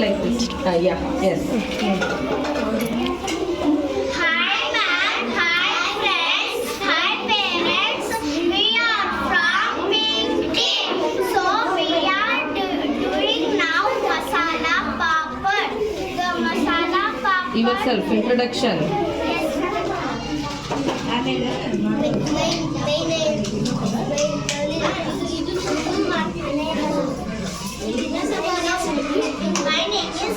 like this. Yeah, yes. Hi ma'am, hi friends, hi parents. We are from pink team. So we are doing now masala papad. The masala papad. Yourself, introduction. My name is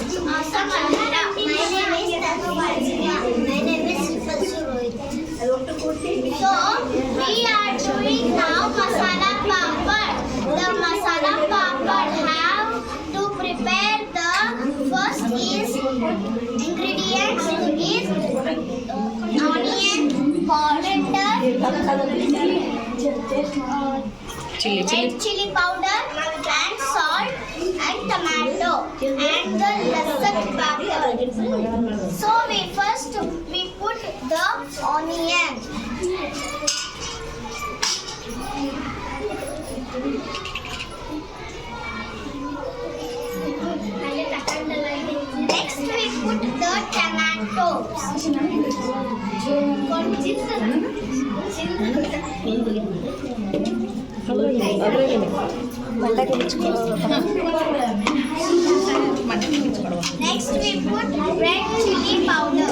Samantha. My name is Tanuvajya. My name is Rohit. So we are doing now masala papad. The masala papad have to prepare the first is ingredients is onion, coriander, red chili powder and salt and tomato and the lasat papad. So we put the onion. Next we put the tomatoes. Next we put red chili powder.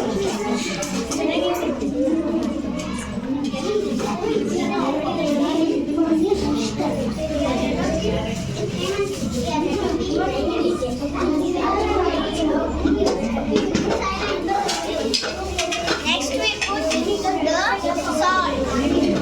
Next we put the salt. Next we put the coriander.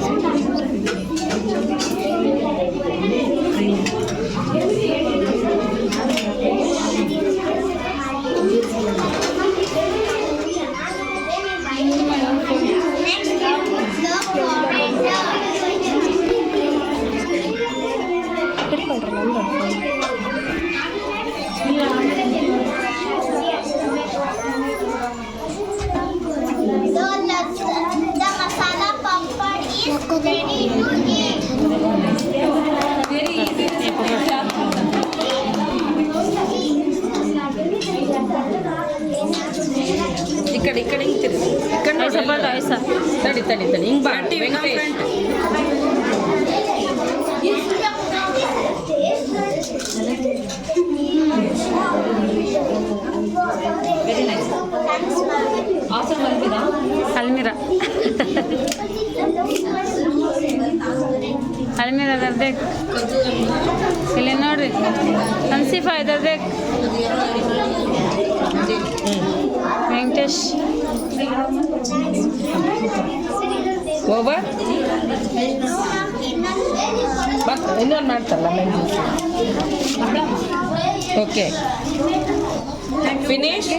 The masala papad is ready to eat. Very easy. ఇక్కడ ఇక్కడ ఇంక తిరుగు ఇక్కడ తడి తడి తడి ఇంక బా వెంకటేష్ వెరీ నైస్ ఆసమ్ అల్మిరా ಅಲ್ಮಿರಾ ಅಲ್ಮಿರಾ ದರ್ದೇಕ್ ಇಲ್ಲಿ ನೋಡ್ರಿ ಅನ್ಸಿಫಾ ದರ್ದೇಕ್ ವೆಂಕಟೇಶ್ ಓವರ್ ಮತ್ತೆ ಇನ್ನೊಂದು ಮಾಡ್ತಾರಲ್ಲ ಮೆಂಜು okay finish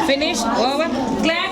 finish over clap